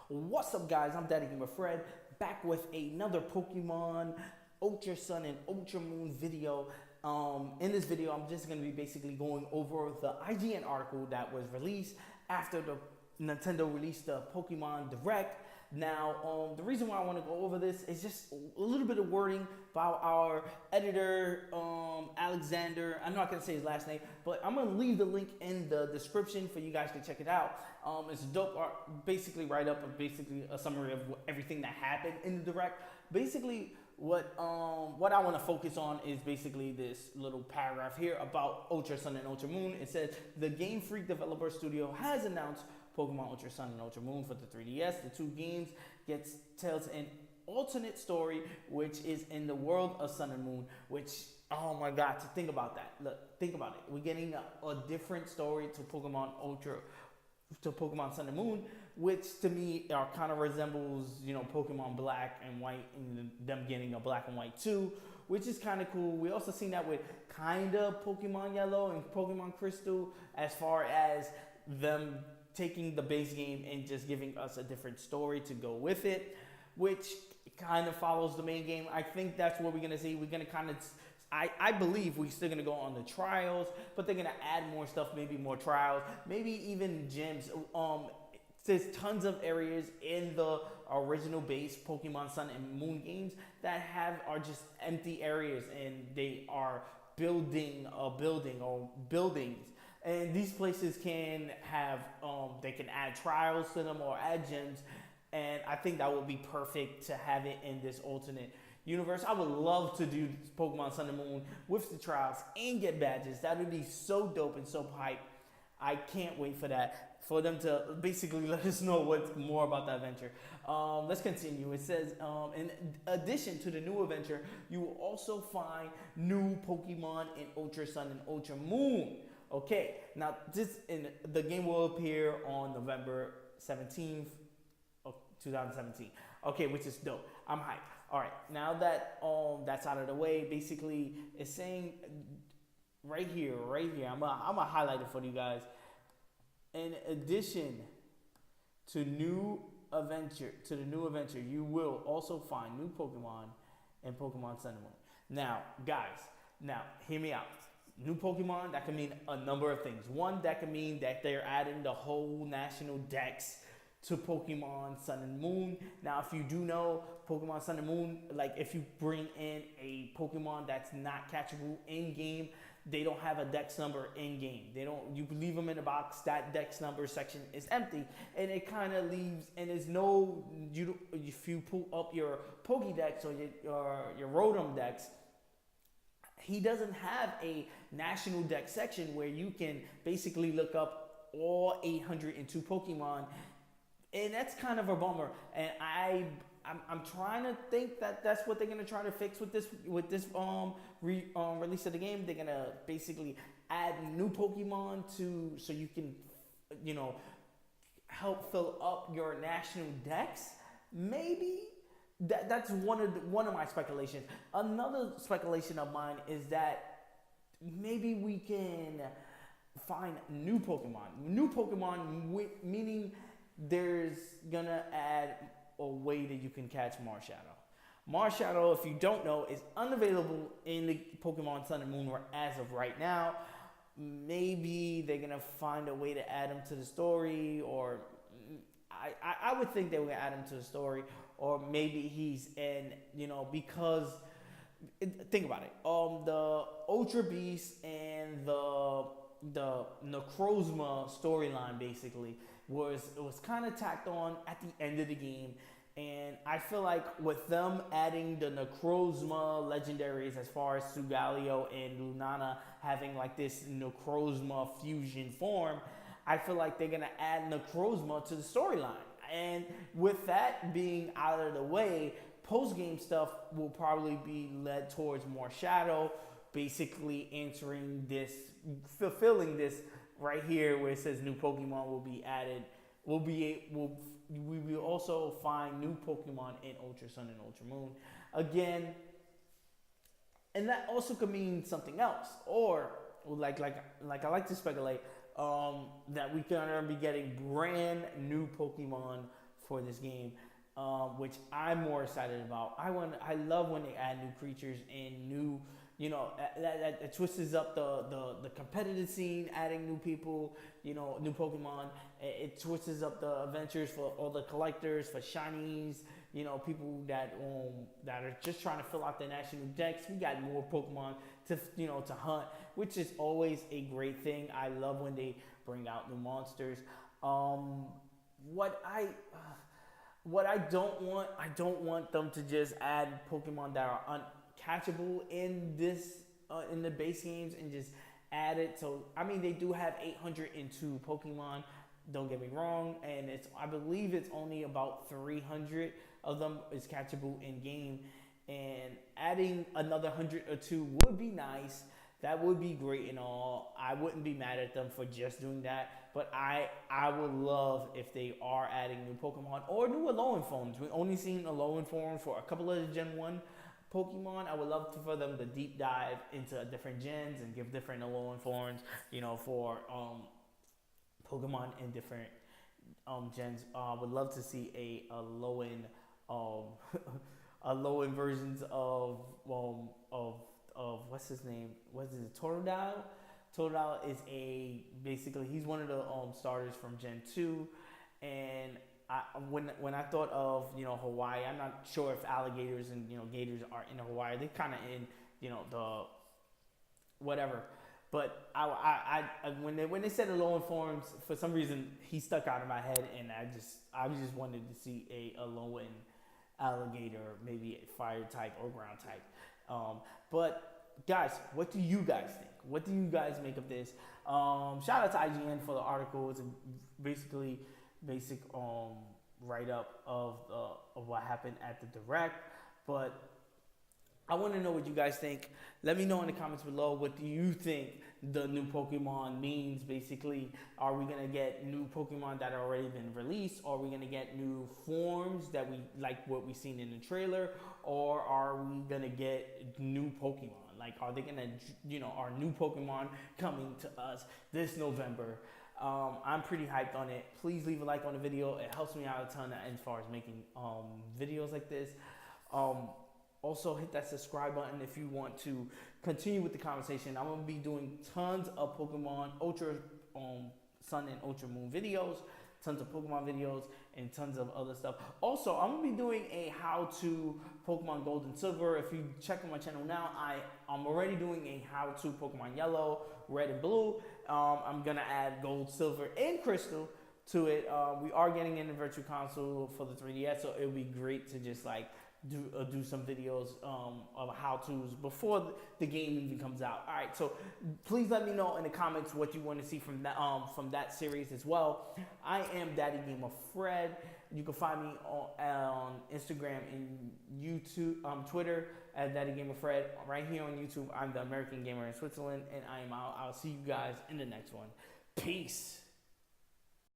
What's up, guys? I'm Daddy Gamer Fred, back with another Pokemon Ultra Sun and Ultra Moon video. In this video, I'm just going to be basically going over the IGN article that was released after the Nintendo released the Pokemon Direct. Now, the reason why I want to go over this is just a little bit of wording about our editor, Alexander. I'm not going to say his last name, but I'm going to leave the link in the description for you guys to check it out. It's a dope art, basically write up of basically a summary of everything that happened in the Direct. Basically, what I want to focus on is basically this little paragraph here about Ultra Sun and Ultra Moon. It says the Game Freak developer studio has announced Pokemon Ultra Sun and Ultra Moon for the 3DS. The two games tells an alternate story, which is in the world of Sun and Moon. Which, oh my God, to think about that. Look, think about it. We're getting a different story to Pokemon Sun and Moon, which to me kind of resembles, Pokemon Black and White, and them getting a Black and White 2, which is kind of cool. We also seen that with kind of Pokemon Yellow and Pokemon Crystal, as far as them taking the base game and just giving us a different story to go with it, which kind of follows the main game. I think that's what we're going to see. We're going to kind of, I believe we're still going to go on the trials, but they're going to add more stuff, maybe more trials, maybe even gyms. There's tons of areas in the original base Pokemon Sun and Moon games that are just empty areas, and they are building a building or buildings. And these places can have, they can add trials to them or add gyms. And I think that would be perfect to have it in this alternate universe. I would love to do Pokemon Sun and Moon with the trials and get badges. That would be so dope and so hype. I can't wait for that. For them to basically let us know what's more about the adventure. Let's continue. It says, in addition to the new adventure, you will also find new Pokemon in Ultra Sun and Ultra Moon. Okay, now the game will appear on November 17th of 2017. Okay, which is dope. I'm hyped. All right, now that that's out of the way, basically it's saying right here. I'm gonna highlight it for you guys. In addition to the new adventure, you will also find new Pokemon in Pokemon Sun and Moon. Now, guys, hear me out. New Pokemon, that can mean a number of things. One, that can mean that they're adding the whole national dex to Pokemon Sun and Moon. Now, if you do know Pokemon Sun and Moon, like if you bring in a Pokemon that's not catchable in game, they don't have a dex number in game. You leave them in a box, that dex number section is empty, and it kind of leaves, and there's no, if you pull up your Pokédex or your Rotom Dex, he doesn't have a national dex section where you can basically look up all 802 Pokemon, and that's kind of a bummer. And I'm trying to think that that's what they're gonna try to fix with this release of the game. They're gonna basically add new Pokemon so you can help fill up your national dex. Maybe. That's one of my speculations. Another speculation of mine is that maybe we can find new Pokemon. New Pokemon, meaning there's gonna add a way that you can catch Marshadow. Marshadow, if you don't know, is unavailable in the Pokemon Sun and Moon as of right now. Maybe they're gonna find a way to add him to the story, or I would think they would add him to the story. Or maybe he's in, because think about it. The Ultra Beast and the Necrozma storyline basically was kind of tacked on at the end of the game, and I feel like with them adding the Necrozma legendaries, as far as Sugalio and Lunana having like this Necrozma fusion form, I feel like they're gonna add Necrozma to the storyline. And with that being out of the way, post-game stuff will probably be led towards more Shadow, basically fulfilling this right here where it says new Pokemon will be added. We will also find new Pokemon in Ultra Sun and Ultra Moon. Again, and that also could mean something else. Or, like I like to speculate, that we're gonna be getting brand new Pokemon for this game, which I'm more excited about. I love when they add new creatures and new, that twists up the competitive scene, adding new people, new Pokemon. It twists up the adventures for all the collectors, for shinies, people that are just trying to fill out their national decks. We got more Pokemon to hunt, which is always a great thing. I love when they bring out new monsters. What I don't want them to just add Pokemon that are uncatchable in in the base games and just add it. So I mean, they do have 802 Pokemon. Don't get me wrong, and I believe it's only about 300 of them is catchable in game, and adding another 100 or two would be nice. That would be great and all. I wouldn't be mad at them for just doing that, but I would love if they are adding new Pokemon or new Alolan forms. We've only seen Alolan forms for a couple of the Gen 1 Pokemon. I would love for them to deep dive into different gens and give different Alolan forms, for Pokemon in different gens. I would love to see a Alolan Alolan versions of what's his name? What is it? Totodile. Totodile is basically he's one of the starters from Gen 2, and when I thought of Hawaii, I'm not sure if alligators and gators are in Hawaii. They're kind of in the whatever. But I when they said Alolan forms, for some reason he stuck out in my head, and I just wanted to see a Alolan alligator, maybe a fire type or ground type. But guys, what do you guys think? What do you guys make of this? Shout out to IGN for the article. It's a basic write up of what happened at the Direct, but I want to know what you guys think. Let me know in the comments below. What do you think the new Pokemon means? Basically, are we going to get new Pokemon that have already been released? Are we going to get new forms that we like what we've seen in the trailer? Or are we going to get new Pokemon? Like, are they going to, are new Pokemon coming to us this November? I'm pretty hyped on it. Please leave a like on the video. It helps me out a ton as far as making videos like this. Also, hit that subscribe button if you want to continue with the conversation. I'm going to be doing tons of Pokemon Ultra Sun and Ultra Moon videos, tons of Pokemon videos, and tons of other stuff. Also, I'm going to be doing a how-to Pokemon Gold and Silver. If you check on my channel now, I'm already doing a how-to Pokemon Yellow, Red, and Blue. I'm going to add Gold, Silver, and Crystal to it. We are getting in the Virtual Console for the 3DS, so it would be great to just do some videos of how-tos before the game even comes out. All right, so please let me know in the comments what you want to see from that series as well. I am Daddy Gamer Fred. You can find me on Instagram and YouTube, Twitter at Daddy Gamer Fred. Right here on YouTube, I'm the American Gamer in Switzerland, and I am out. I'll see you guys in the next one. Peace.